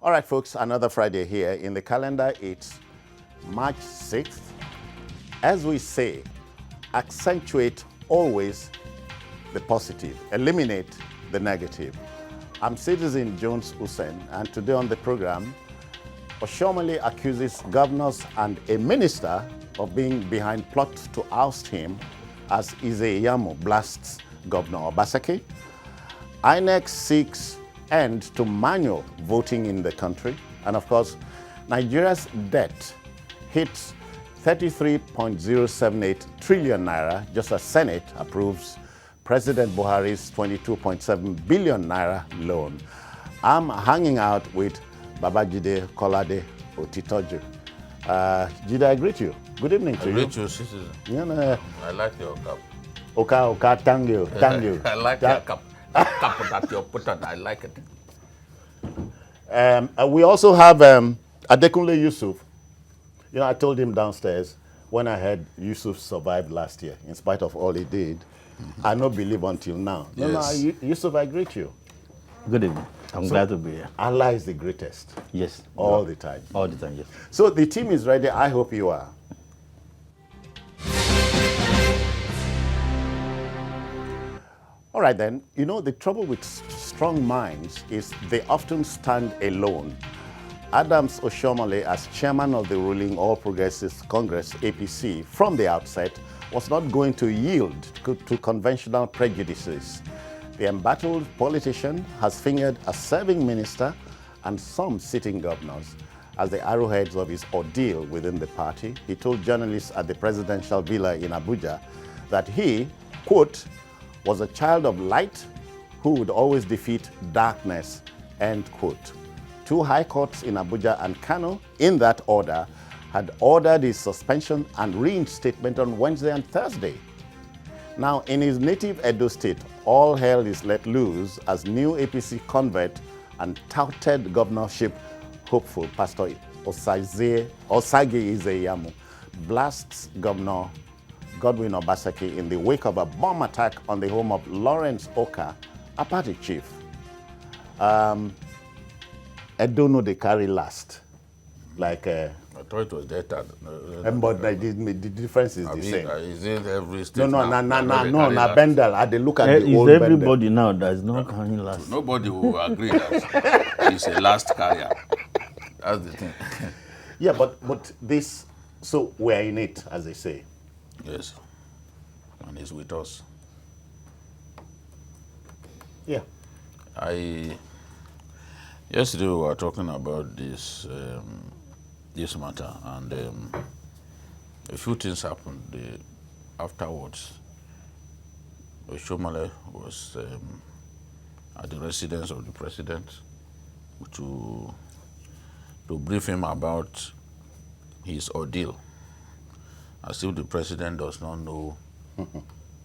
All right, folks, another Friday here. In the calendar, it's March 6th. As we say, accentuate always the positive, eliminate the negative. I'm Citizen Jones Hussein, and today on the program, Oshiomhole accuses governors and a minister of being behind plot to oust him as Ize-Iyamu blasts Governor Obaseki. INEC seeks end to manual voting in the country. And of course, Nigeria's debt hits 33.078 trillion naira just as Senate approves President Buhari's 22.7 billion naira loan. I'm hanging out with Babajide Kolade-Otitoju. Jide, I greet you. Good evening to you. I greet you, Citizen. I like your cap. Oka, thank you. I like your cap. Cap that you put on, I like it. We also have Adekunle Yusuf. You know, I told him downstairs when I heard Yusuf survived last year, in spite of all he did. I don't believe until now. Yes. No, Yusuf, I greet you. Good evening. I'm glad to be here. Allah is the greatest. Yes. All the time. All the time, yes. So the team is ready. I hope you are. All right, then. You know, the trouble with strong minds is they often stand alone. Adams Oshiomhole, as chairman of the ruling All Progressives Congress, APC, from the outset, was not going to yield to conventional prejudices. The embattled politician has fingered a serving minister and some sitting governors as the arrowheads of his ordeal within the party. He told journalists at the presidential villa in Abuja that he, quote, was a child of light who would always defeat darkness, end quote. Two high courts in Abuja and Kano, in that order, had ordered his suspension and reinstatement on Wednesday and Thursday. Now, in his native Edo State, all hell is let loose as new APC convert and touted governorship hopeful Pastor Osage Ize-Iyamu blasts Governor Godwin Obaseki in the wake of a bomb attack on the home of Lawrence Oka, a party chief. I don't know they carry last. Like I thought it was data. but the difference is the same. Is it every state? No, Bendel. I dey look at the old Is Bendel. everybody now that is not carrying last? Nobody will agree that he's a last carrier. That's the thing. Yeah, but this, so we're in it, as they say. Yes. And he's with us. Yeah. Yesterday we were talking about this this matter, and a few things happened afterwards. Oshiomhole was at the residence of the president to brief him about his ordeal, as if the president does not know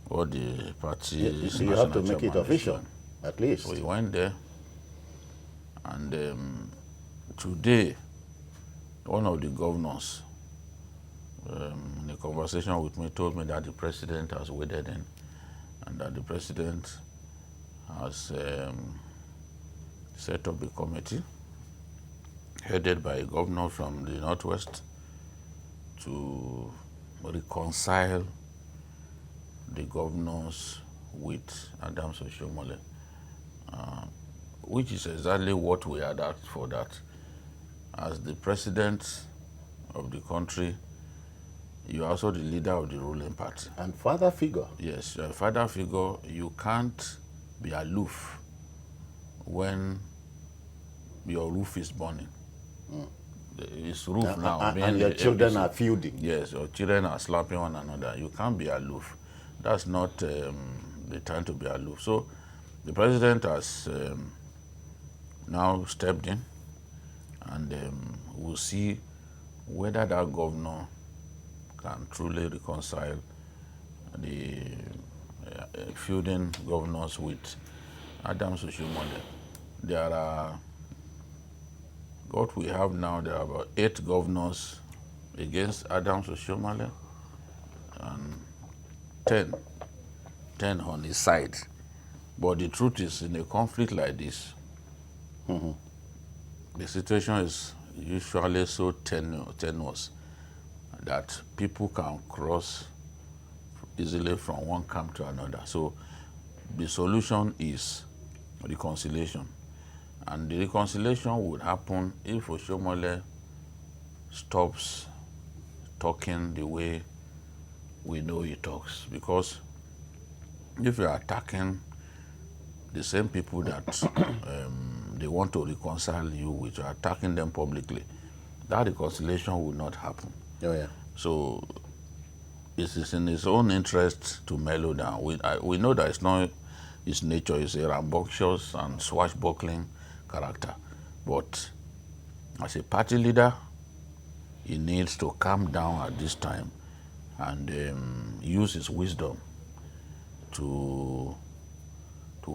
what the party is. You have to make it official, at least. So he went there, and today, one of the governors, in a conversation with me, told me that the president has waded in, and that the president has set up a committee headed by a governor from the Northwest to reconcile the governors with Adams Oshiomhole, which is exactly what we had asked for. That as the president of the country, you are also the leader of the ruling party. And father figure. Yes, you're a father figure. You can't be aloof when your roof is burning. It's roof now. And your children are feuding. Yes, your children are slapping one another. You can't be aloof. That's not the time to be aloof. So the president has now stepped in, and we'll see whether that governor can truly reconcile the feuding governors with Adams Oshiomhole. There are, what we have now, there are about 8 governors against Adams Oshiomhole and 10 on his side. But the truth is, in a conflict like this, the situation is usually so tenuous that people can cross easily from one camp to another. So the solution is reconciliation. And the reconciliation would happen if Oshiomhole stops talking the way we know he talks. Because if you are attacking the same people that they want to reconcile you with, you are attacking them publicly, that reconciliation will not happen. Oh, yeah. So it is in his own interest to mellow down. We know that it's not his nature. He's a rambunctious and swashbuckling character. But as a party leader, he needs to calm down at this time and use his wisdom to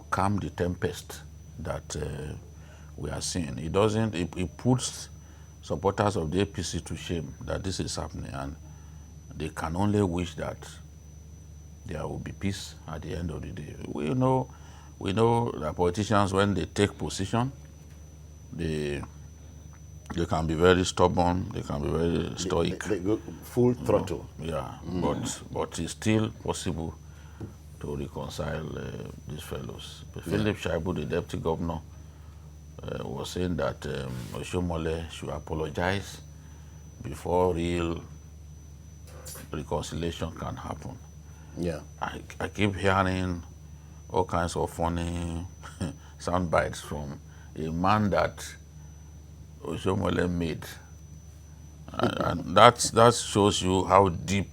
calm the tempest that we are seeing. He puts supporters of the APC to shame that this is happening, and they can only wish that there will be peace at the end of the day. We know that politicians, when they take position, they can be very stubborn, they can be very stoic. They go full throttle. Yeah, but it's still possible to reconcile these fellows. Philip Shaibu, the deputy governor, was saying that Oshiomhole should apologize before real reconciliation can happen. Yeah. I keep hearing all kinds of funny sound bites from a man that Oshiomhole made. And that shows you how deep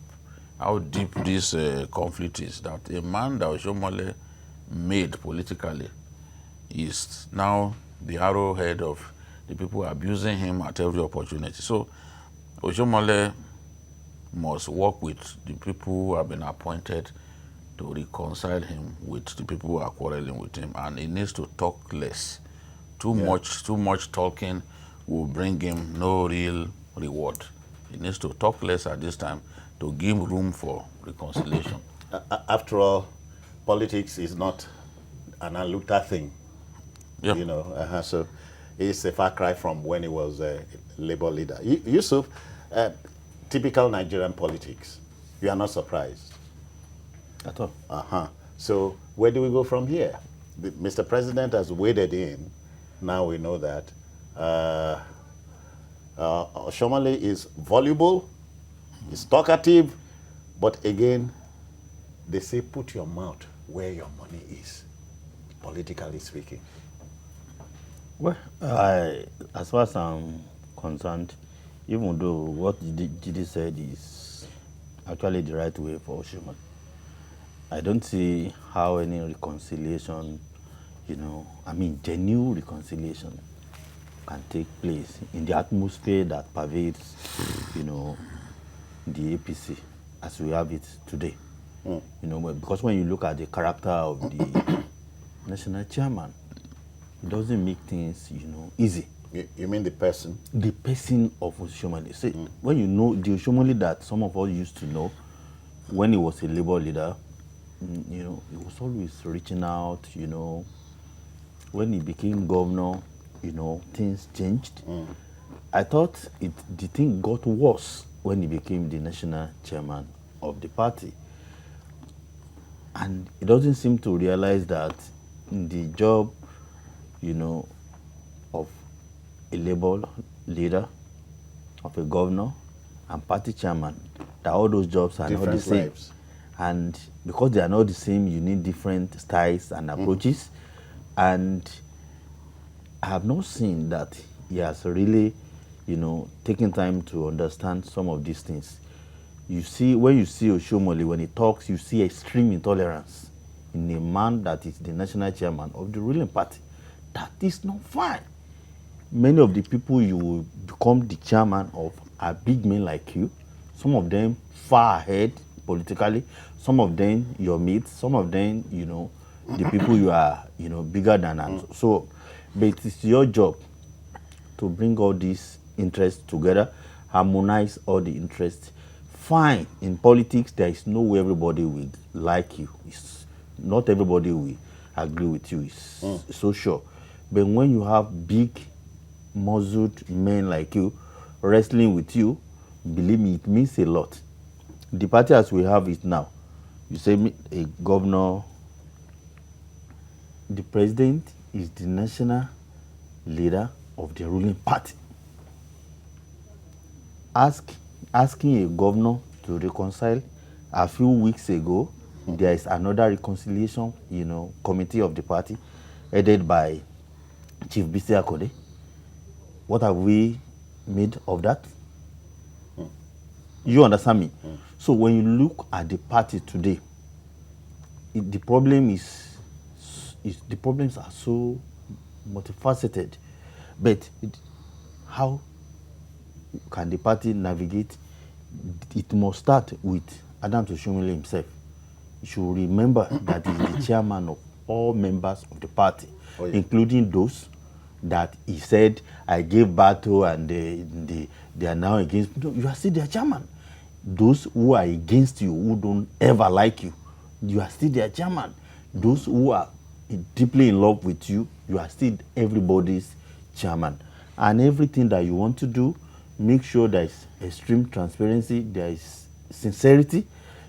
this conflict is. That a man that Oshiomhole made politically is now the arrowhead of the people abusing him at every opportunity. So Oshiomhole must work with the people who have been appointed to reconcile him with the people who are quarreling with him, and he needs to talk less. Too much talking will bring him no real reward. He needs to talk less at this time to give room for reconciliation. After all, politics is not an Aluta thing. Yeah. You know, so it's a far cry from when he was a labor leader. Yusuf, typical Nigerian politics. You are not surprised At all. So where do we go from here? Mr. President has waded in. Now we know that Oshiomhole is voluble, he's talkative, but again, they say put your mouth where your money is, politically speaking. Well, as far as I'm concerned, even though what Gidi said is actually the right way for Oshiomhole, I don't see how any reconciliation, genuine reconciliation can take place in the atmosphere that pervades, the APC as we have it today. Because when you look at the character of the national chairman, it doesn't make things, easy. You mean the person? The person of Oshiomhole. See, when you know the Oshiomhole that some of us used to know, when he was a labor leader, he was always reaching out, When he became governor, things changed. I thought the thing got worse when he became the national chairman of the party. And he doesn't seem to realize that the job, of a labor leader, of a governor, and party chairman, that all those jobs are not the same. Lives. And because they are not the same, you need different styles and approaches. And I have not seen that he has really, taken time to understand some of these things. You see, when you see Oshiomhole, when he talks, you see extreme intolerance in a man that is the national chairman of the ruling party. That is not fine. Many of the people you will become the chairman of are big men like you. Some of them far ahead politically. Some of them your mates. Some of them, the people you are, bigger than. And so, but it's your job to bring all these interests together, harmonize all the interests. Fine, in politics, there is no way everybody will like you. Not everybody will agree with you. It's so sure. But when you have big muzzled men like you wrestling with you, believe me, it means a lot. The party as we have it now, you say a governor, the president is the national leader of the ruling party. Asking a governor to reconcile, a few weeks ago, there is another reconciliation, committee of the party headed by Chief Bisi Akode. What have we made of that? You understand me? So when you look at the party today, the problems are so multifaceted. But how can the party navigate? It must start with Adams Oshiomhole himself. You should remember that he's the chairman of all members of the party, including those that he said, I gave battle and they are now against. No, you are still their chairman. Those who are against you, who don't ever like you, you are still their chairman. Those who are deeply in love with you, you are still everybody's chairman. And everything that you want to do, make sure there is extreme transparency, there is sincerity,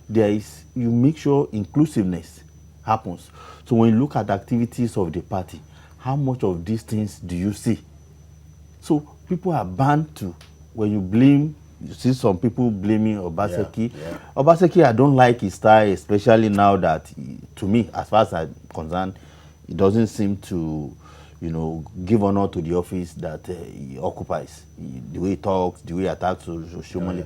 you make sure inclusiveness happens. So when you look at the activities of the party, how much of these things do you see? So people are bound to, when you see some people blaming Obaseki. Yeah. Obaseki, I don't like his style, especially now that, to me, as far as I'm concerned, he doesn't seem to, give honor to the office that he occupies. The way he talks, the way he attacks Oshiomhole.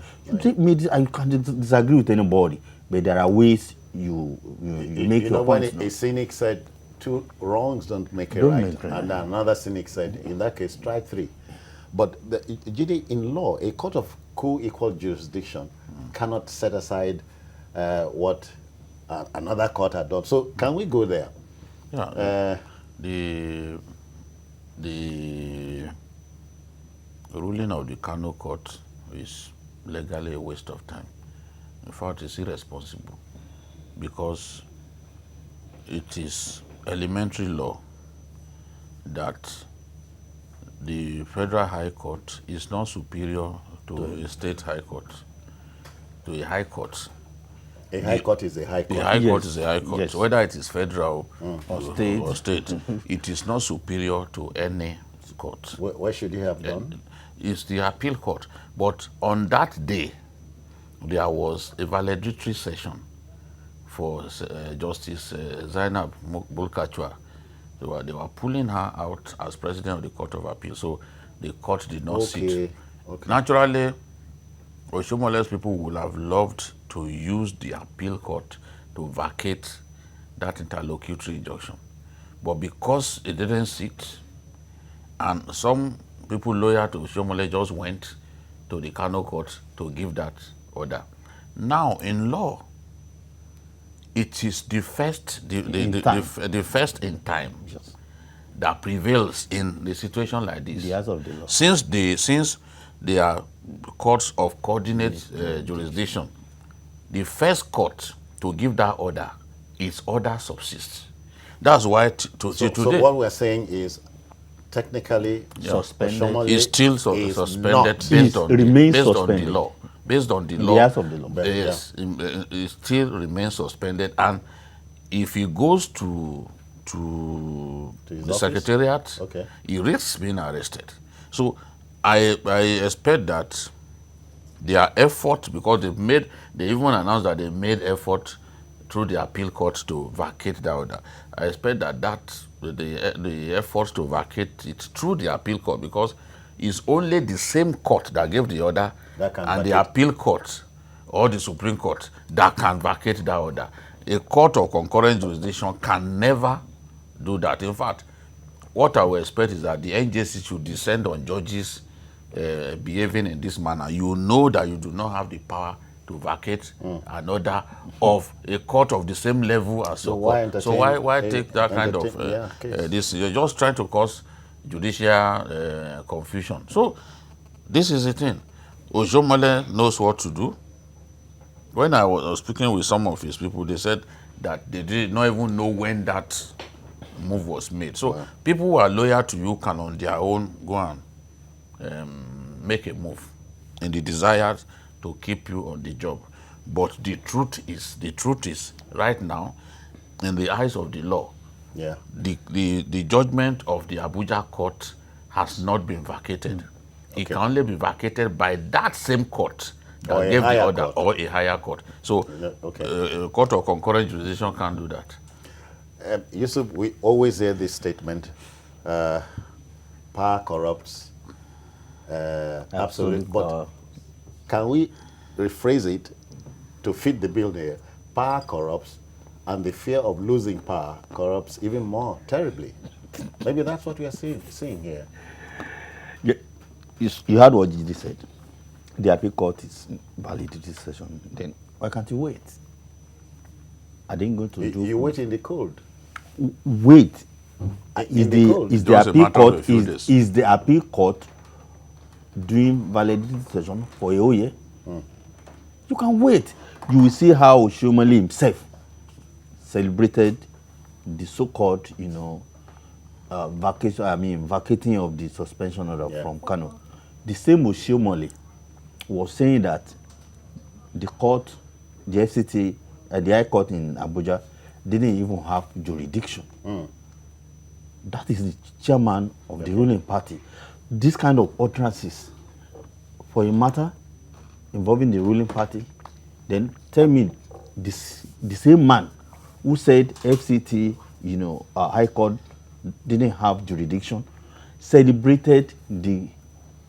I can disagree with anybody, but there are ways you make your points. When a cynic said, two wrongs don't make a right, and another cynic said, in that case, try three. But in law, a court of co-equal jurisdiction cannot set aside what another court had done. So can we go there? Yeah. The ruling of the Kano court is legally a waste of time. In fact, it's irresponsible because it is elementary law that the Federal High Court is not superior to a state high court, to a high court. A high court is a high court. The high court is a high court. Yes. Whether it is federal or state, it is not superior to any court. What should he have done? It's the appeal court. But on that day, there was a valedictory session for Justice Zainab Bulkachwa. They were pulling her out as president of the Court of Appeal, so the court did not sit. Okay. Naturally, Oshiomole's people would have loved to use the appeal court to vacate that interlocutory injunction. But because it didn't sit, and some people loyal to Oshiomhole just went to the Kano court to give that order. Now, in law, it is the first in time that prevails in the situation like this. The eyes of the law. Since they are courts of coordinate jurisdiction, the first court to give that order, its order subsists. That's why today. So what we're saying is, technically, suspended. It's still suspended based on the law. Based on the law, the eyes of the law. Yes, it still remains suspended, and if he goes to the secretariat, he risks being arrested. So I expect that their effort, because they even announced that they made effort through the appeal court to vacate the order. I expect that the efforts to vacate it through the appeal court, because it's only the same court that gave the order and the appeal court or the Supreme Court that can vacate that order. A court of concurrent jurisdiction can never do that. In fact, what I would expect is that the NJC should descend on judges behaving in this manner. You know that you do not have the power to vacate an order of a court of the same level as your court. So why take that kind of this? You're just trying to cause judicial confusion. So this is the thing. Oshiomhole knows what to do. When I was speaking with some of his people, they said that they did not even know when that move was made. So people who are loyal to you can on their own go and make a move in the desire to keep you on the job. But the truth is, right now, in the eyes of the law, Yeah. the judgment of the Abuja court has not been vacated. It can only be vacated by that same court that Or a gave the higher order, court. or a higher court. So, Okay. a court of concurrent jurisdiction can't do that. Yusuf, we always hear this statement, power corrupts, absolute. But can we rephrase it to fit the bill here? Power corrupts, and the fear of losing power corrupts even more terribly. Maybe that's what we are seeing here. Yeah, you heard what Gidi said. The appeal court is valid this session. Then why can't you wait? I didn't go to do. You wait in the cold. Wait. In the cold. Is the Just a appeal matter of a court few days. is the appeal court doing validity session for a whole year? You can wait. You will see how Oshiomhole himself celebrated the so-called, vacating of the suspension order from Kano. The same Oshiomhole was saying that the court, the FCT, the High Court in Abuja didn't even have jurisdiction. That is the chairman of the ruling party. This kind of utterances for a matter involving the ruling party, then tell me the same man who said FCT, High Court didn't have jurisdiction, celebrated the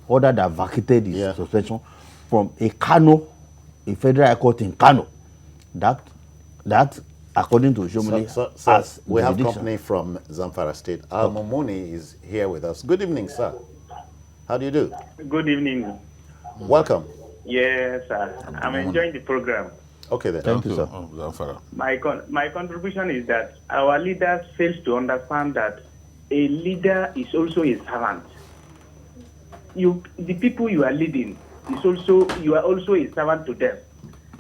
order that vacated his suspension from a federal high court in Kano. That according to Oshiomhole, so we have company from Zamfara State. Al-Momoni is here with us. Good evening, sir. How do you do? Good evening. Welcome. Yes, sir. I'm enjoying the program. Okay then. Thank you, sir. Zamfara. My contribution is that our leaders fail to understand that a leader is also a servant. The people you are leading you are also a servant to them,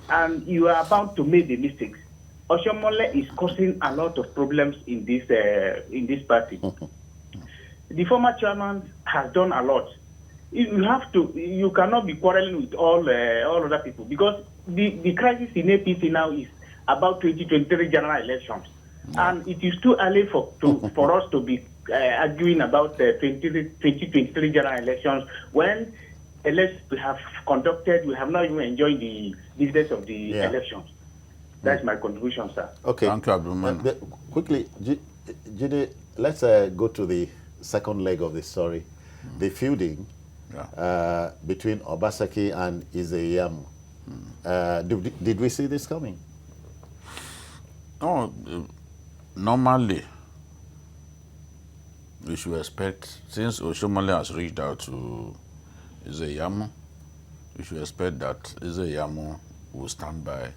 and you are about to make the mistakes. Oshiomhole is causing a lot of problems in this party. The former chairman has done a lot. You cannot be quarreling with all other people, because the crisis in APC now is about 2023 general elections, and it is too early for us to be arguing about 2023 general elections when elections we have conducted, we have not even enjoyed the business of the elections. That's my contribution, sir. Okay. Thank you, Abdulman. Quickly, Jide, let's go to the second leg of the story, the feuding between Obaseki and Ize-Iyamu. Did we see this coming? No, normally we should expect, since Oshiomhole has reached out to Ize-Iyamu, we should expect that Ize-Iyamu will stand by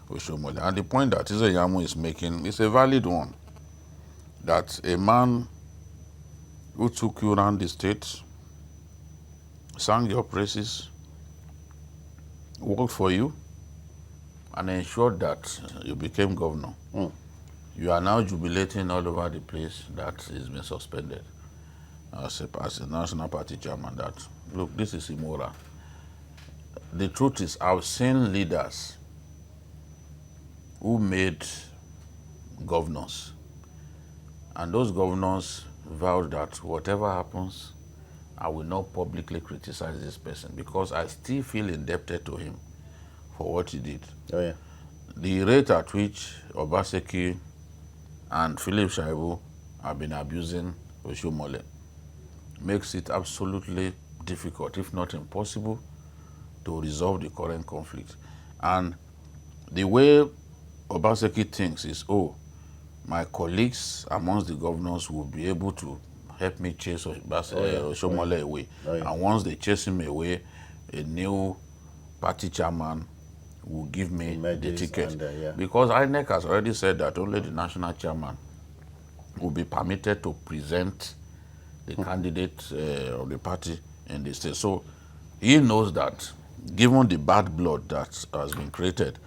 Oshiomhole. And the point that Ize-Iyamu is making is a valid one, that a man who took you around the state, sang your praises, worked for you, and ensured that you became governor. You are now jubilating all over the place that he's been suspended as a national party chairman. That, look, this is immoral. The truth is, I've seen leaders who made governors, and those governors vowed that whatever happens, I will not publicly criticize this person because I still feel indebted to him for what he did. Oh, yeah. The rate at which Obaseki and Philip Shaibu have been abusing Oshiomhole makes it absolutely difficult, if not impossible, to resolve the current conflict. And the way Obaseki thinks is, my colleagues amongst the governors will be able to help me chase Oshiomhole away. And once they chase him away, a new party chairman will give me the ticket. Because INEC has already said that only the national chairman will be permitted to present the candidate of the party in the state. So he knows that, given the bad blood that has been created,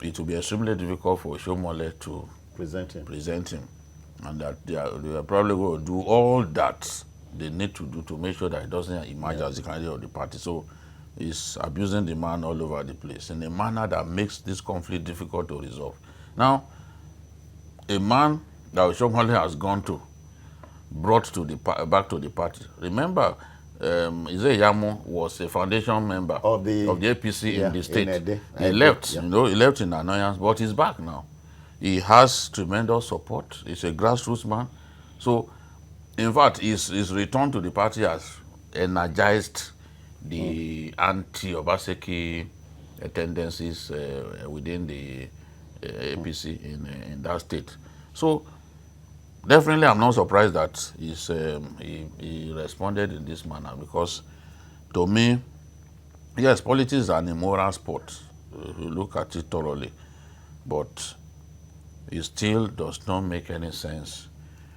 it will be extremely difficult for Oshiomhole to present him. And that they are probably going to do all that they need to do to make sure that he doesn't emerge as the candidate of the party. So he's abusing the man all over the place in a manner that makes this conflict difficult to resolve. Now, a man that Oshiomhole has gone to, brought to the back to the party. Remember, Ize-Iyamu was a foundation member of the APC in the state. He left, he left in annoyance, but he's back now. He has tremendous support. He's a grassroots man. So, in fact, his return to the party has energized the anti-Obaseki tendencies within the APC in that state. So, definitely, I'm not surprised that he responded in this manner, because to me, yes, politics is an immoral sport, if you look at it thoroughly, but it still does not make any sense.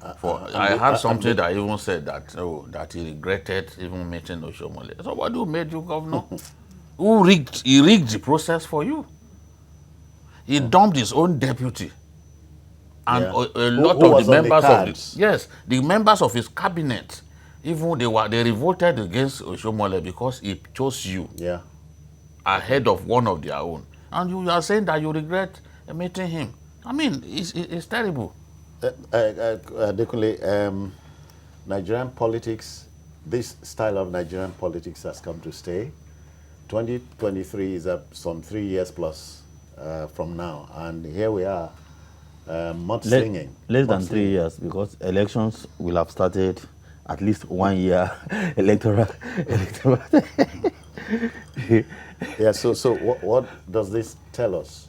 I heard something that even said that that he regretted even meeting Oshiomhole. Somebody who made you governor, he rigged the process for you. He dumped his own deputy. And a lot of the members the members of his cabinet, even they revolted against Oshiomhole because he chose you ahead of one of their own. And you are saying that you regret meeting him. I mean, it's terrible. Adekunle, Nigerian politics, this style of Nigerian politics has come to stay. 2023 is some 3 years plus from now, and here we are. Mudslinging. Less than 3 years, because elections will have started at least 1 year electoral. Yeah, so what does this tell us?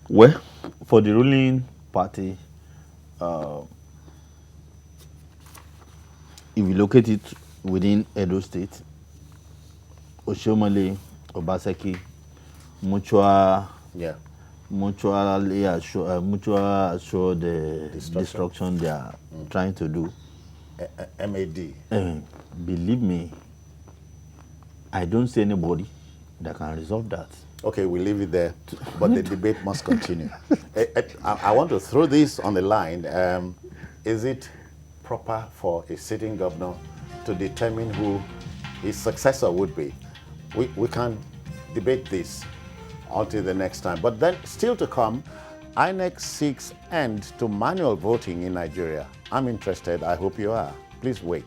Well, for the ruling party, if you locate it within Edo State, Oshiomhole, Obaseki, mutually assured destruction they are trying to do. MAD. Believe me, I don't see anybody that can resolve that. Okay, we leave it there, but the debate must continue. I want to throw this on the line. Is it proper for a sitting governor to determine who his successor would be? We can debate this until the next time. But then, still to come, INEC seeks end to manual voting in Nigeria. I'm interested. I hope you are. Please wait.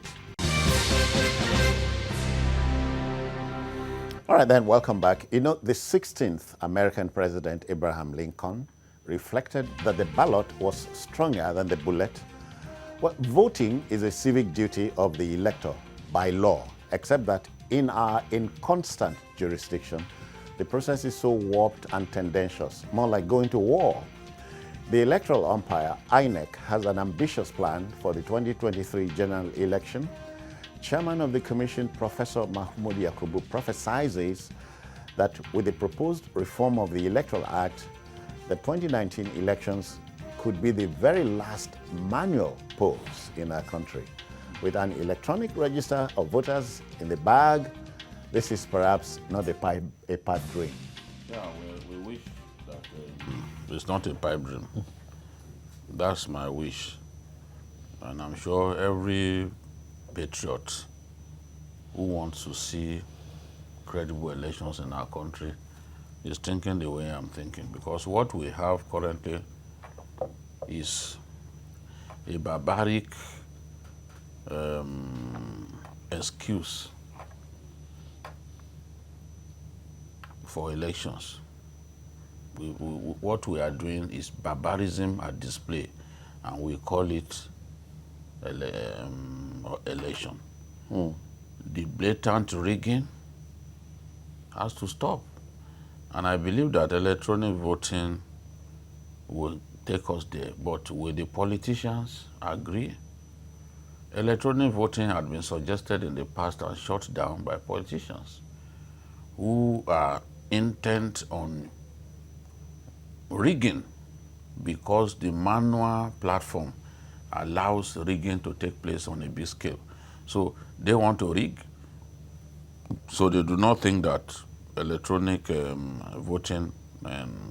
All right, then, welcome back. You know, the 16th American President, Abraham Lincoln, reflected that the ballot was stronger than the bullet. Well, voting is a civic duty of the elector by law, except that in our inconstant jurisdiction, the process is so warped and tendentious, more like going to war. The electoral umpire, INEC, has an ambitious plan for the 2023 general election. Chairman of the commission, Professor Mahmoud Yakubu, prophesies that with the proposed reform of the Electoral Act, the 2019 elections could be the very last manual polls in our country. With an electronic register of voters in the bag, this is perhaps not a pipe dream. Yeah, we wish that it's not a pipe dream. That's my wish. And I'm sure every patriot who wants to see credible elections in our country is thinking the way I'm thinking. Because what we have currently is a barbaric excuse for elections. What we are doing is barbarism at display, and we call it election. The blatant rigging has to stop. And I believe that electronic voting will take us there. But will the politicians agree? Electronic voting had been suggested in the past and shut down by politicians who are intent on rigging, because the manual platform allows rigging to take place on a big scale. So they want to rig. So they do not think that electronic voting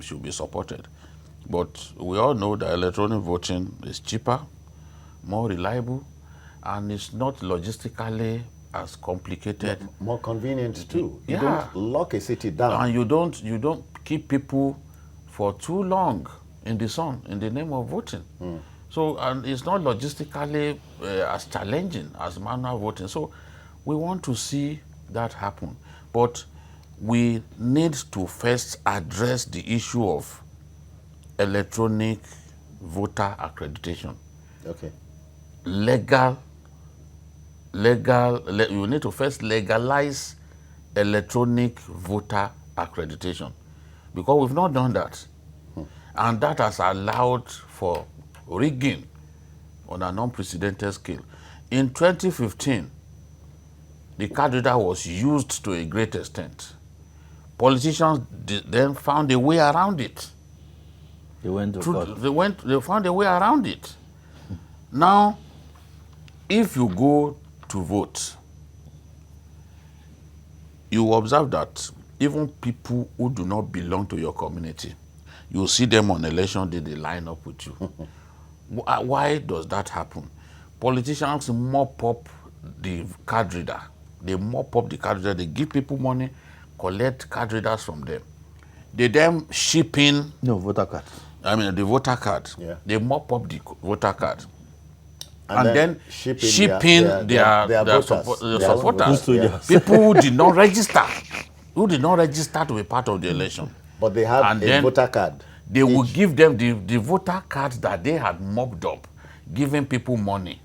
should be supported. But we all know that electronic voting is cheaper, more reliable, and it's not logistically as complicated. More convenient too. You Yeah. don't lock a city down. And you don't keep people for too long in the sun in the name of voting. So, and it's not logistically as challenging as manual voting. So we want to see that happen. But we need to first address the issue of electronic voter accreditation. Okay. You need to first legalize electronic voter accreditation, because we've not done that. And that has allowed for rigging on an unprecedented scale. In 2015, the card reader was used to a great extent. Politicians then found a way around it. They went to court. They found a way around it. Now, if you go to vote, you observe that even people who do not belong to your community, you see them on election day, they line up with you. Why does that happen? Politicians mop up the card reader. They mop up the card reader. They give people money, collect card readers from them. They then ship in. No, voter card. I mean, the voter card. Yeah. They mop up the voter card. And then ship in their voters. supporters. Yeah. People who did not register. Who did not register to be part of the election. But they have And a then voter card. They will give them the voter cards that they had mopped up, giving people money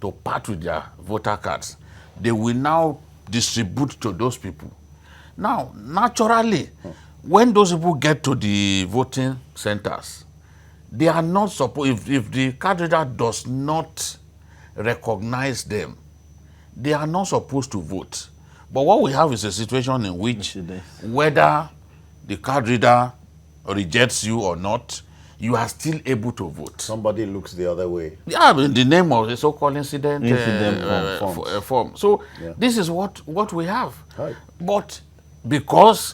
to part with their voter cards. They will now distribute to those people. Now, naturally, when those people get to the voting centers, they are not supposed, if the card reader does not recognize them, they are not supposed to vote. But what we have is a situation in which whether the card reader rejects you or not, you are still able to vote. Somebody looks the other way. Yeah, in the name of the so-called incident form. So this is what we have. Right. But because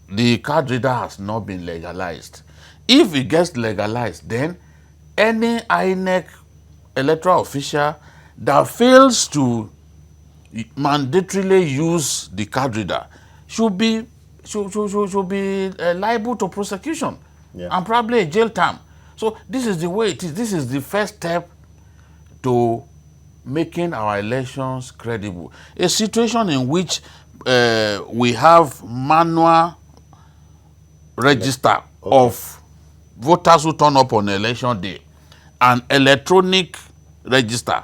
the card reader has not been legalized, if it gets legalized, then any INEC electoral official that fails to mandatorily use the card reader should be liable to prosecution and probably a jail term. So this is the way it is. This is the first step to making our elections credible. A situation in which we have manual register of voters who turn up on election day and electronic register,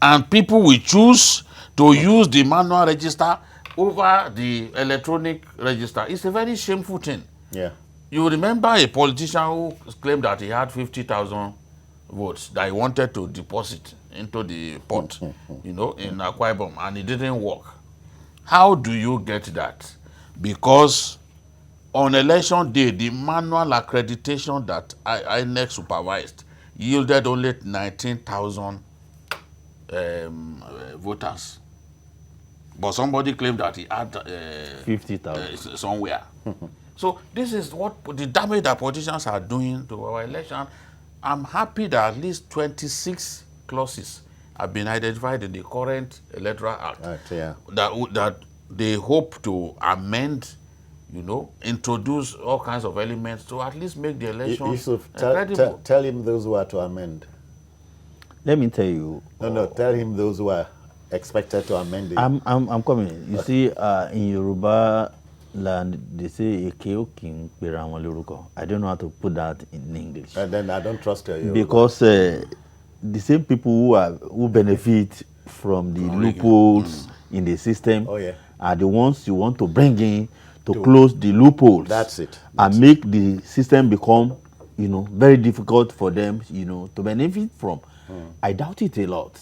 and people will choose to use the manual register over the electronic register. It's a very shameful thing. Yeah. You remember a politician who claimed that he had 50,000 votes that he wanted to deposit into the pot, in Akwa Ibom, and it didn't work. How do you get that? Because on election day, the manual accreditation that INEC supervised yielded only 19,000 voters. But somebody claimed that he had 50,000 somewhere. So this is what the damage that politicians are doing to our election. I'm happy that at least 26 clauses have been identified in the current Electoral Act that they hope to amend, introduce all kinds of elements to at least make the election Yusuf, credible. tell him those who are to amend. Let me tell you. No, tell him those who are expected to amend it. I'm coming. You see, in Yoruba land, they say Eke Okin Pera Won Loruko. I don't know how to put that in English. And then I don't trust you. Because the same people who benefit from the loopholes in the system are the ones you want to bring in to close the loopholes. That's it. And make the system become, very difficult for them, to benefit from. I doubt it a lot.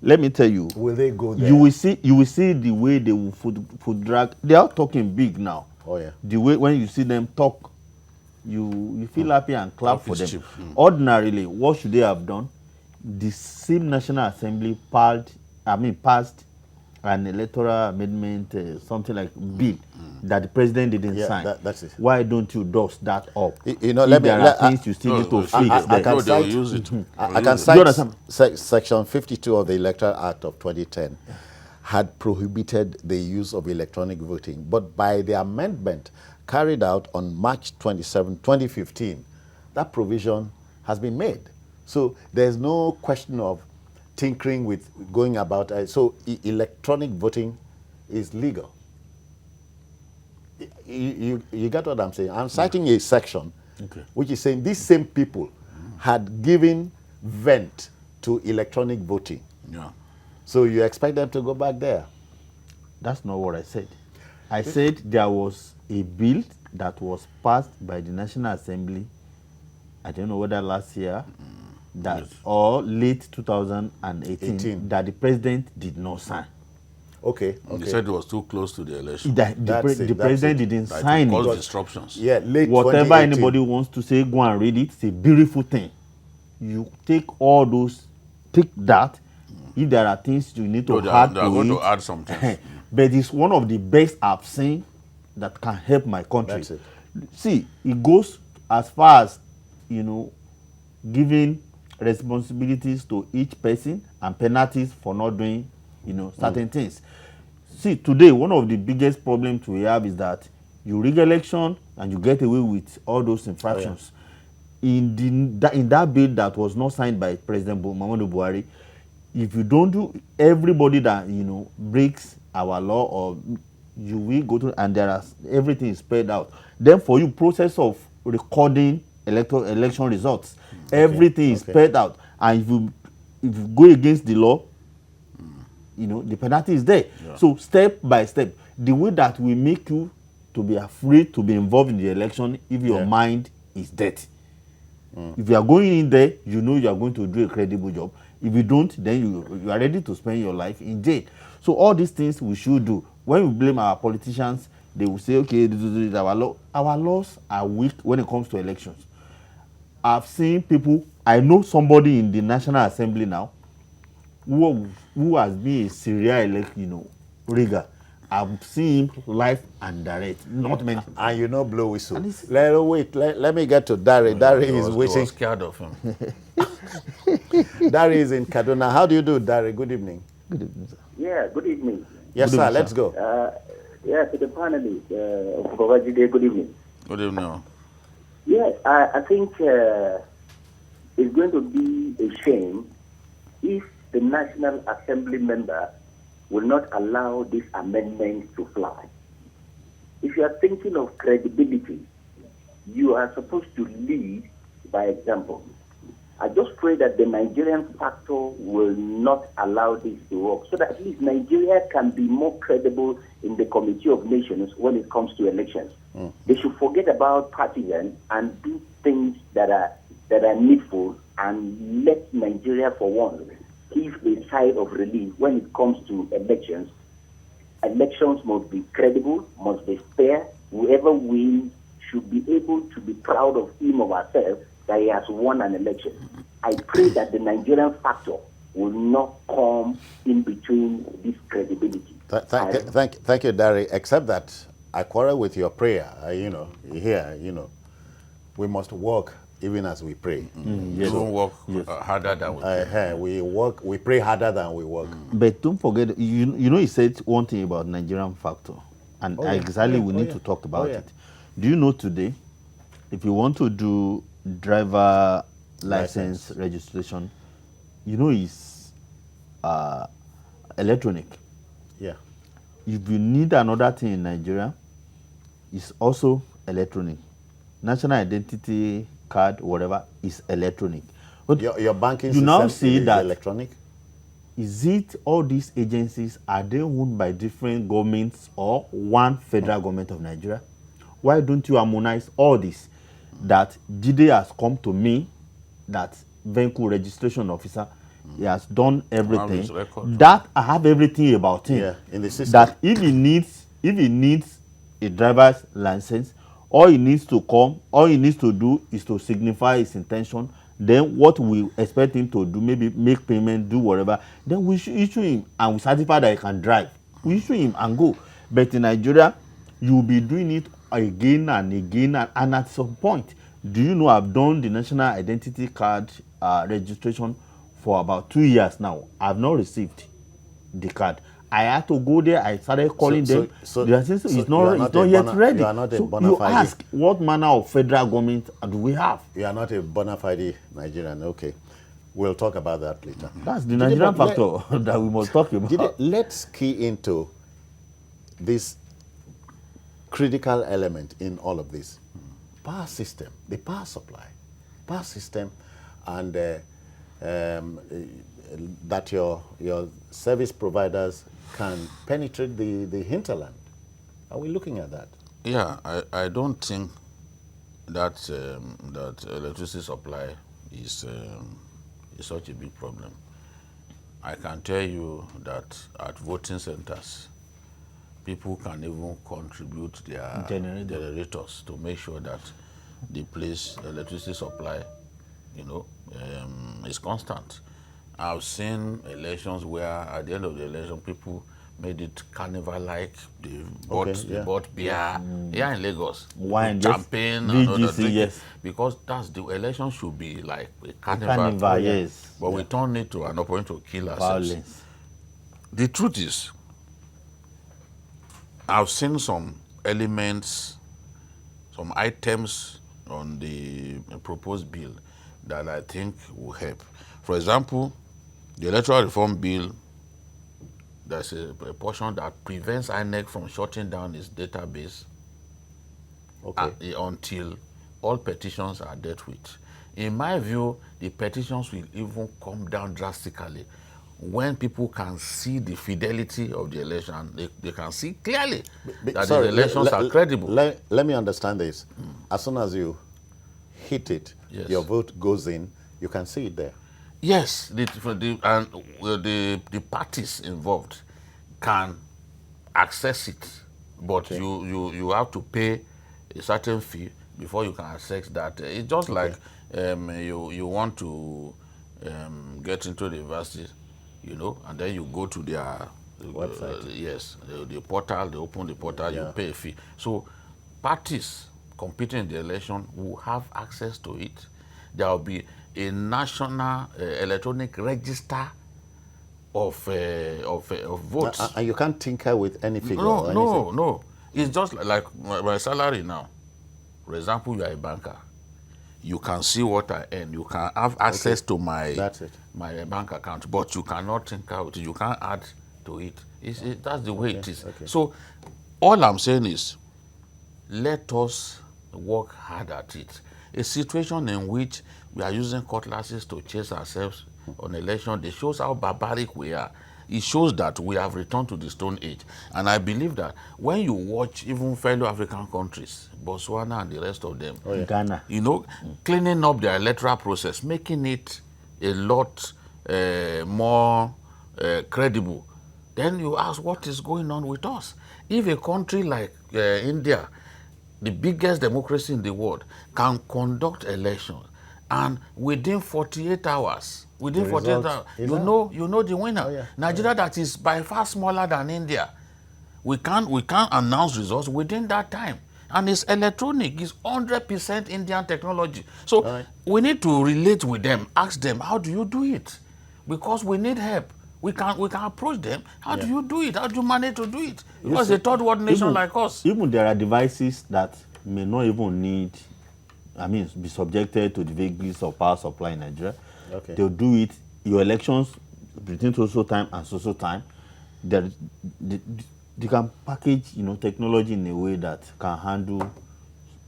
Let me tell you. Will they go there? You will see the way they will food drag. They are talking big now. Oh yeah. The way when you see them talk, you feel happy and clap for them. Ordinarily, what should they have done? The same National Assembly passed an electoral amendment, something like bill, that the president didn't sign. That's it. Why don't you dust that up? You know, if there are things you still need to fix. I can they cite, will use it. I can cite Section 52 of the Electoral Act of 2010 had prohibited the use of electronic voting, but by the amendment carried out on March 27, 2015, that provision has been made. So there's no question of tinkering with going about. So electronic voting is legal. You get what I'm saying? I'm citing a section which is saying these same people had given vent to electronic voting. Yeah. So you expect them to go back there? That's not what I said. I said there was a bill that was passed by the National Assembly, I don't know whether last year, that or late 2018, that the president did not sign. Okay. He said it was too close to the election. The president didn't sign it. Caused disruptions. Yeah, late Whatever 2018. anybody wants to say, go and read it. It's a beautiful thing. You take all those, take that. If there are things you need to add they are going to add some things. But it's one of the best I've seen that can help my country. That's it. See, it goes as far as, giving responsibilities to each person and penalties for not doing, certain things. See, today, one of the biggest problems we have is that you rig election and you get away with all those infractions. In that bill that was not signed by President Buhari, if you don't do, everybody that breaks our law, or you will go to, and everything is spread out. Then for you, process of recording election results, everything is spread out, and if you go against the law, the penalty is there. Yeah. So step by step, the way that will make you to be afraid to be involved in the election if your mind is dirty. If you are going in there, you are going to do a credible job. If you don't, then you are ready to spend your life in jail. So all these things we should do. When we blame our politicians, they will say, okay, this is our law. Our laws are weak when it comes to elections. I've seen people, I know somebody in the National Assembly now who has been a serial rigger. I've seen him live and direct, not many. And blow whistle. Let me get to Dari. Dari is waiting. I was scared of him. Dari is in Kaduna. How do you do, Dari? Good evening. Good evening, sir. Yeah, good evening. Yes, Good sir. evening, Let's sir. go. To the panelists, Babajide, good evening. Good evening. Yes, I think it's going to be a shame if the National Assembly member will not allow this amendment to fly. If you are thinking of credibility, you are supposed to lead by example. I just pray that the Nigerian factor will not allow this to work, so that at least Nigeria can be more credible in the Committee of Nations when it comes to elections. They should forget about partisans and do things that are needful, and let Nigeria, for one, give a sigh of relief when it comes to elections. Elections must be credible, must be fair. Whoever wins should be able to be proud of him or herself that he has won an election. I pray that the Nigerian factor will not come in between this credibility. Thank you, Dari. Except that I quarrel with your prayer. We must work even as we pray. We don't work harder than we pray. We pray harder than we work. But don't forget, he said one thing about Nigerian factor, and we need to talk about it. Do you know today, if you want to do driver license registration, it's electronic. Yeah. If you need another thing in Nigeria, it's also electronic. National identity card, whatever, is electronic. But your banking you now see is that electronic? Is it all these agencies, are they owned by different governments or one federal government of Nigeria? Why don't you harmonize all this? That Jide has come to me, that vehicle registration officer, he has done everything. That I have everything about him. Yeah, in the system. That if he needs a driver's license, all he needs to do is to signify his intention. Then what we expect him to do, maybe make payment, do whatever, then we should issue him and we certify that he can drive. We issue him and go. But in Nigeria, you'll be doing it again and again, and at some point, do you know I've done the national identity card registration for about 2 years now. I've not received the card. I had to go there. I started calling them. They are saying it's not yet ready. You are not a so bona you fide. ask, what manner of federal government do we have? You are not a bona fide Nigerian. Okay, we'll talk about that later. That's the Nigerian factor that we must talk about. Let's key into this critical element in all of this: power system, the power supply, power system, and that your service providers can penetrate the hinterland. Are we looking at that? Yeah, I don't think that that electricity supply is such a big problem. I can tell you that at voting centers, people can even contribute their generators to make sure that the place electricity supply, is constant. I've seen elections where at the end of the election, people made it carnival-like. They bought beer here in Lagos, wine, champagne, yes. and other VGC, drinking, yes. Because the election should be like a carnival. Yes. But we turn it to an opportunity to kill ourselves. Violence. The truth is, I've seen some elements, some items on the proposed bill that I think will help. For example, the electoral reform bill, there's a portion that prevents INEC from shutting down its database until all petitions are dealt with. In my view, the petitions will even come down drastically when people can see the fidelity of the election. They can see clearly that the elections are credible. Let me understand this. As soon as you hit it, yes, your vote goes in, you can see it there. Yes, the parties involved can access it, but you have to pay a certain fee before you can access that. It's just like you want to get into the university, and then you go to their website. Yes, the portal. They open the portal. You pay a fee. So parties competing in the election will have access to it. There will be a national electronic register of votes. And you can't tinker with any figure. No. It's just like my salary now. For example, you are a banker. You can see what I earn. You can have access to my bank account, but you cannot tinker with it. You can't add to it. That's the way it is. Okay. So all I'm saying is, let us work hard at it. A situation in which we are using cutlasses to chase ourselves on election, it shows how barbaric we are. It shows that we have returned to the Stone Age. And I believe that when you watch even fellow African countries, Botswana and the rest of them, Ghana, cleaning up their electoral process, making it a lot more credible, then you ask what is going on with us. If a country like India, the biggest democracy in the world, can conduct elections, and within 48 hours, you know the winner. Nigeria, that is by far smaller than India, we can't announce results within that time. And it's electronic, it's 100% Indian technology. So we need to relate with them, ask them, how do you do it? Because we need help. We can approach them. How do you do it? How do you manage to do it? Because a third world nation like us. Even there are devices that may not even need, be subjected to the vagaries of power supply in Nigeria. Okay. They'll do it. Your elections between so time and so time. They can package, technology in a way that can handle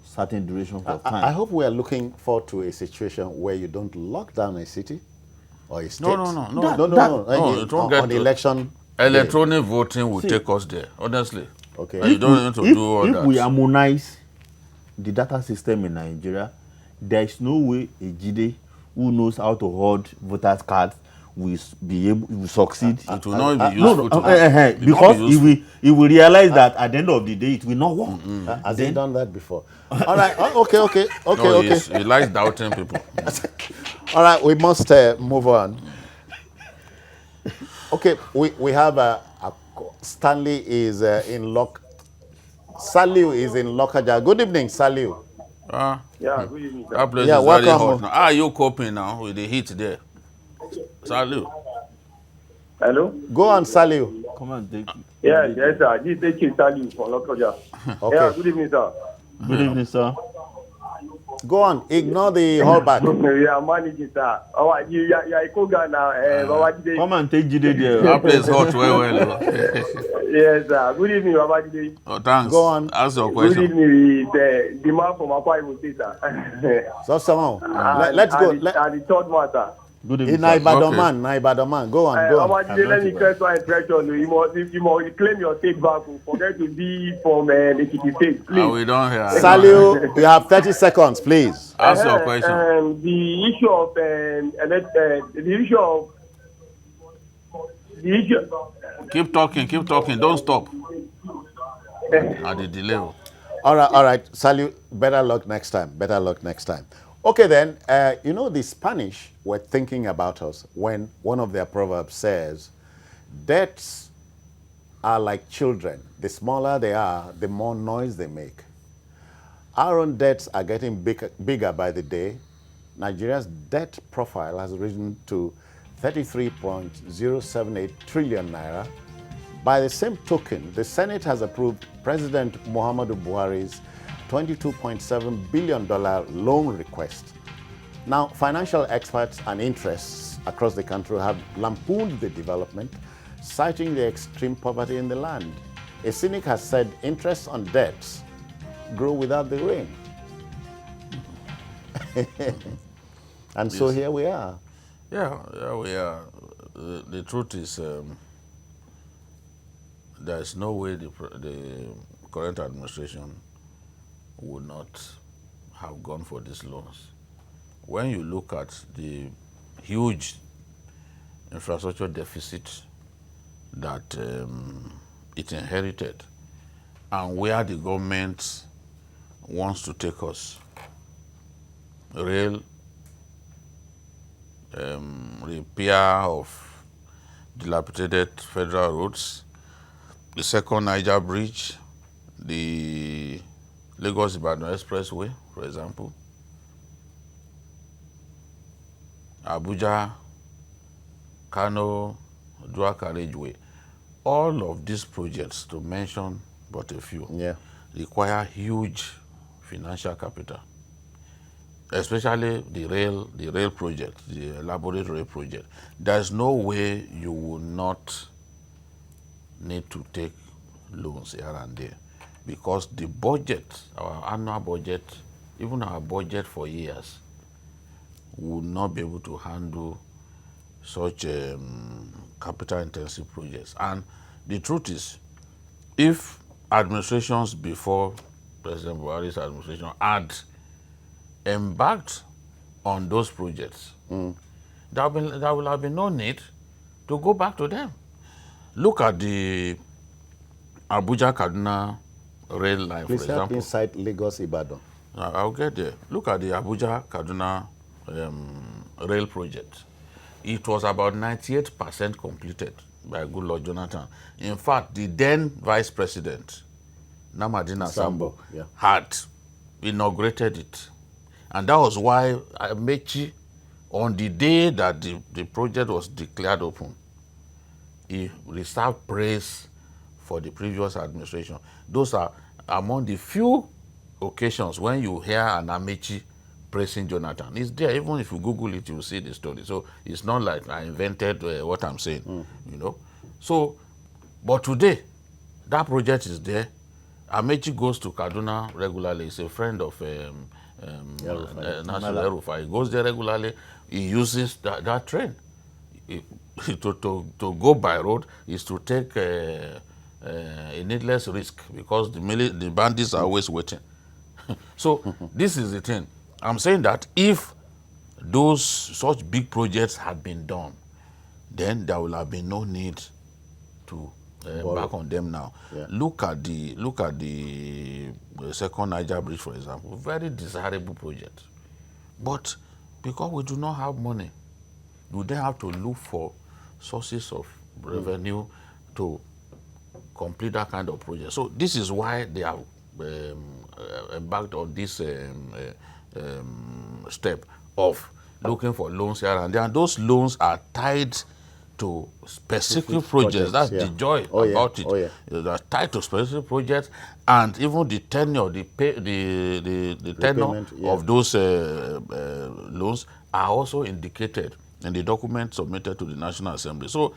certain durations of time. I hope we are looking forward to a situation where you don't lock down a city or a state. No. It won't get on election. Electronic voting will take us there, honestly. Okay. And you don't need to do all that. If we harmonize the data system in Nigeria, there is no way a Jide who knows how to hold voters' cards will succeed. It will not be useful because he will realize that at the end of the day it will not work. Has he done that before? All right. Okay. He likes doubting people. All right. We must move on. Okay. We have Stanley is in Saliu is in Lokaja. Good evening, Saliu. Yeah, good evening, sir. That place Yeah, is very welcome. hot now. How are you coping now with the heat there? Salute. Hello? Go on, Saliu. Come and take. Yeah, yes, sir. This is King Salim from Lokoja. Yeah, Okay. good evening, sir. Good evening, sir. Go on. Ignore the hallback. Yeah, I'm managing, sir. Oh, you are a Koga now. Babajide. Come and take Jide there. That place hot well. Yes, sir. Good evening, Babajide. Oh, thanks. Go on. Ask your Good question. evening, the man from Akwa Ibom State, sir. So, somehow, And- let's go. and the third one, sir. Good evening, sir. Naibadoman, Naibadoman. Go on, go on. Babajide, let me first one impression. You must claim your state back. Forget to be from Ekiti State, And please. we don't hear. Saliu, you have 30 seconds, please. Ask your question. The issue of the issue. Keep talking. Don't stop. At the delay. All right. Saliu, better luck next time. Okay, then, you know, the Spanish were thinking about us when one of their proverbs says, debts are like children. The smaller they are, the more noise they make. Our own debts are getting bigger by the day. Nigeria's debt profile has risen to 33.078 trillion naira. By the same token, the Senate has approved President Muhammadu Buhari's $22.7 billion loan request. Now, financial experts and interests across the country have lampooned the development, citing the extreme poverty in the land. A cynic has said interest on debts grow without the rain. And so here we are. Yeah, we are. The truth is, there is no way the current administration would not have gone for these loans. When you look at the huge infrastructure deficit that it inherited and where the government wants to take us, rail, repair of dilapidated federal roads, the second Niger Bridge, the Lagos-Ibadan Expressway, for example, Abuja, Kano, Dual Carriageway. All of these projects, to mention but a few, require huge financial capital, especially the rail project, the elaborate rail project. There's no way you will not need to take loans here and there, because the budget, our annual budget, even our budget for years, will not be able to handle such capital intensive projects. And the truth is, if administrations before President Buhari's administration had embarked on those projects, there will have been no need to go back to them. Look at the Abuja-Kaduna rail line, Please for example. help inside Lagos-Ibadan. I'll get there. Look at the Abuja-Kaduna rail project. It was about 98% completed by Goodluck Jonathan. In fact, the then Vice President, Namadina Sambo, had inaugurated it. And that was why Amechi, on the day that the project was declared open, he received praise for the previous administration. Those are among the few occasions when you hear an Amechi praising Jonathan. It's there. Even if you Google it, you will see the story. So it's not like I invented what I'm saying, you know. So, but today, that project is there. Amechi goes to Kaduna regularly. He's a friend of National El-Rufai. He goes there regularly. He uses that train. To go by road is to take a needless risk, because the bandits are always waiting. So this is the thing. I'm saying that if such big projects had been done, then there will have been no need to back on them now. Look at the second Niger Bridge, for example. Very desirable project, but because we do not have money, we then have to look for sources of revenue to complete that kind of project. So this is why they have embarked on this step of looking for loans here and there. And those loans are tied to specific projects. That's the joy about it. They are tied to specific projects, and even the tenure, the tenure of those loans are also indicated in the document submitted to the National Assembly. So,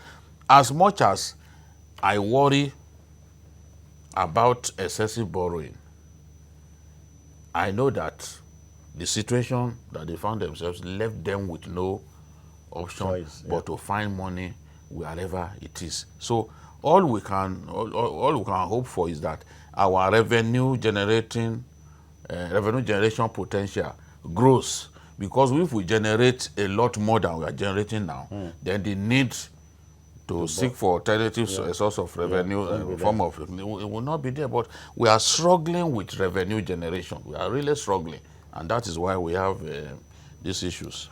as much as I worry about excessive borrowing, I know that the situation that they found themselves left them with no option but to find money wherever it is. So all we can hope for is that our revenue generation potential grows, because if we generate a lot more than we are generating now, then the need to seek for alternative source of revenue form of it will not be there. But we are struggling with revenue generation. We are really struggling, and that is why we have these issues.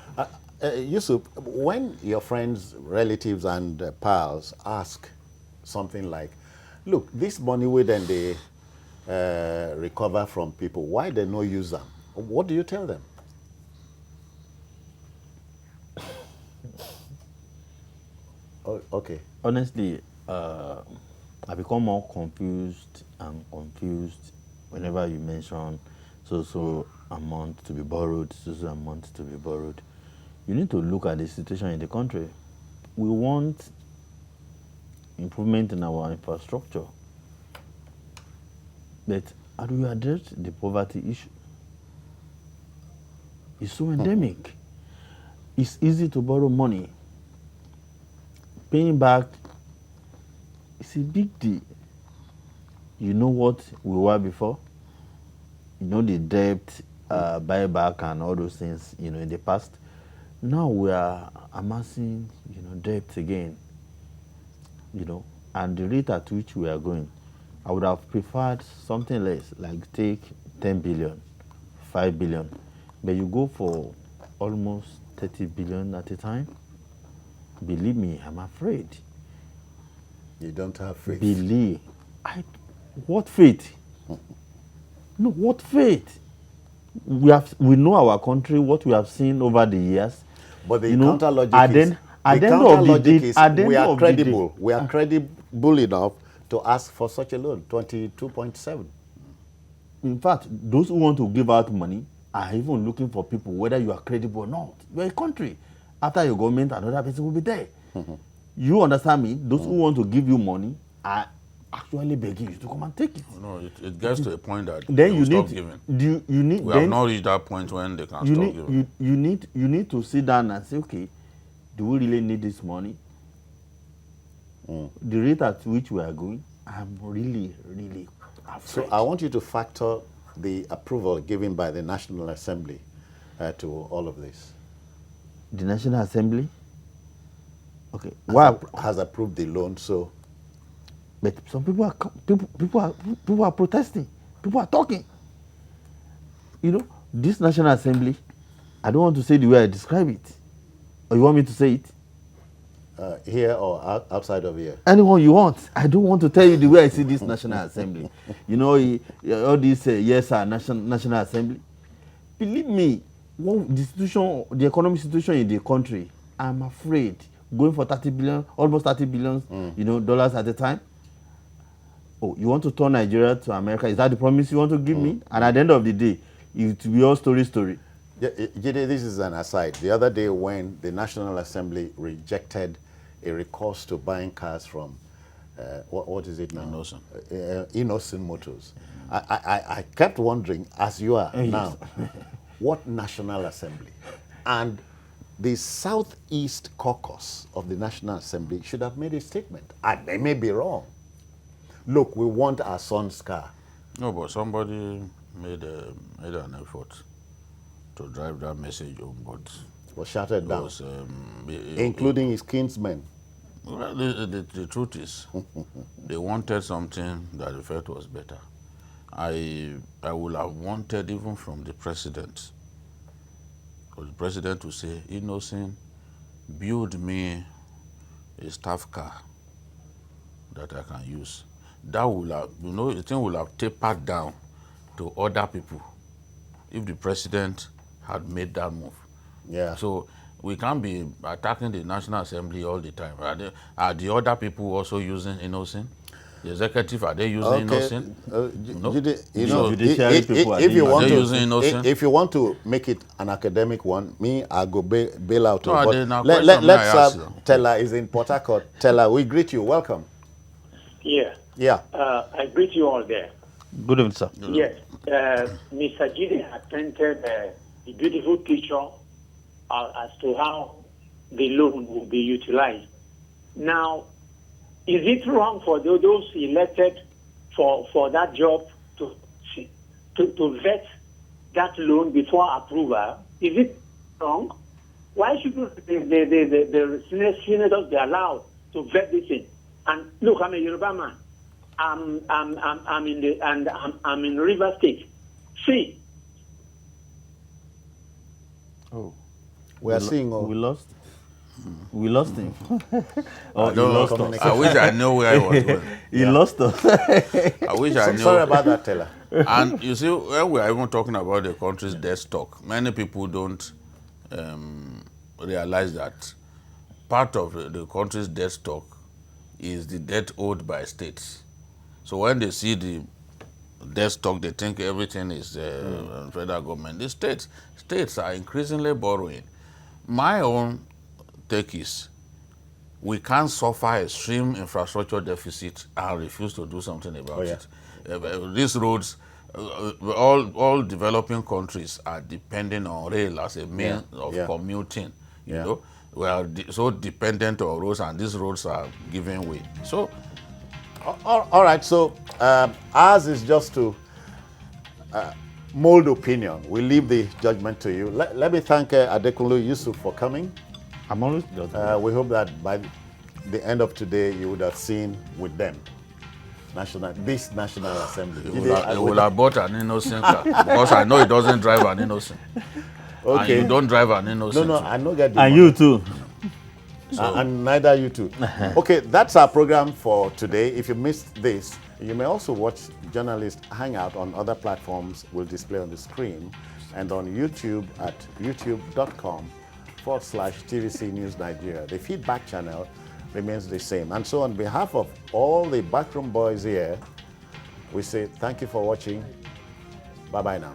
Yusuf, when your friends, relatives, and pals ask something like, look, this money we then they recover from people, why they no use them? What do you tell them? Oh, okay. Honestly, I become more confused and confused whenever you mention so amount to be borrowed, so amount to be borrowed. You need to look at the situation in the country. We want improvement in our infrastructure, but how do you address the poverty issue? It's so endemic. It's easy to borrow money. Paying back is a big deal. You know what we were before? You know the debt, buyback and all those things, in the past. Now we are amassing, debt again, and the rate at which we are going. I would have preferred something less, like take 10 billion, 5 billion, but you go for almost 30 billion at a time. Believe me, I'm afraid. You don't have faith? What faith? No, what faith? We know our country, what we have seen over the years. But the counter logic is we are credible. We are credible enough to ask for such a loan, 22.7. In fact, those who want to give out money are even looking for people, whether you are credible or not. You're a country. After your government, another person will be there. You understand me? Those who want to give you money are actually begging you to come and take it. No, it gets to a point that then they you will need, stop giving. We have not reached that point when they can stop giving. You need to sit down and say, okay, do we really need this money? The rate at which we are going, I'm really, really afraid. So I want you to factor the approval given by the National Assembly to all of this. The National Assembly? Okay. Has approved the loan, so. But some people are protesting. People are talking. This National Assembly, I don't want to say the way I describe it. Or you want me to say it? Here or outside of here? Anyone you want. I don't want to tell you the way I see this National Assembly. All these National Assembly. Believe me, the economic situation in the country, I'm afraid, going for 30 billion, almost 30 billion, dollars at a time. Oh, you want to turn Nigeria to America? Is that the promise you want to give me? And at the end of the day, it will be all story. Yeah, this is an aside. The other day when the National Assembly rejected a recourse to buying cars from, what is it now? Innocent Motors. I kept wondering, as you are now, what National Assembly? And the Southeast Caucus of the National Assembly should have made a statement. They may be wrong. Look, we want our son's car. No, but somebody made an effort to drive that message home, but it was shouted down, including his kinsmen. Well, the truth is, they wanted something that they felt was better. I would have wanted, even from the president, for the president to say, Innocent, build me a staff car that I can use. that will have, the thing will have tapered down to other people if the president had made that move. Yeah. So we can't be attacking the National Assembly all the time. Are the other people also using innocent? The executive, are they using innocent? Judiciary people are if you using want to, using innocent? if you want to make it an academic one, me, I go bail out. No, But let's Tella is in Port Harcourt. Tella, we greet you. Welcome. Yeah. Yeah. I greet you all there. Good evening, sir. Yes. Mr. Jide had painted the beautiful picture as to how the loan will be utilized. Now, is it wrong for those elected for that job to vet that loan before approval? Is it wrong? Why should the senators be allowed to vet this thing? And look, I'm a Yoruba man. I'm in River State. See. Oh, we are seeing. We lost. We lost him. I wish I knew where I was going. He lost us. I wish I knew. Sorry about that, Taylor. And you see, when we are even talking about the country's debt stock, many people don't realize that part of the country's debt stock is the debt owed by states. So when they see the debt stock, they think everything is federal government. The states are increasingly borrowing. My own take is, we can't suffer extreme infrastructure deficit and refuse to do something about it. These roads, all developing countries are depending on rail as a means of commuting. You know, we are so dependent on roads, and these roads are giving way. So, all right. So ours is just to mold opinion. We leave the judgment to you. Let me thank Adekunle, Yusuf for coming. I'm always we hope that by the end of today, you would have seen with them this National Assembly. You will have bought an innocent car, because I know it doesn't drive an innocent. Okay. And you don't drive an innocent. No, I know get the and money. you too. And neither you too. Okay, that's our program for today. If you missed this, you may also watch Journalist Hangout on other platforms we'll display on the screen, and on YouTube at youtube.com/TVC News Nigeria. The feedback channel remains the same. And so on behalf of all the backroom boys here, we say thank you for watching. Bye-bye now.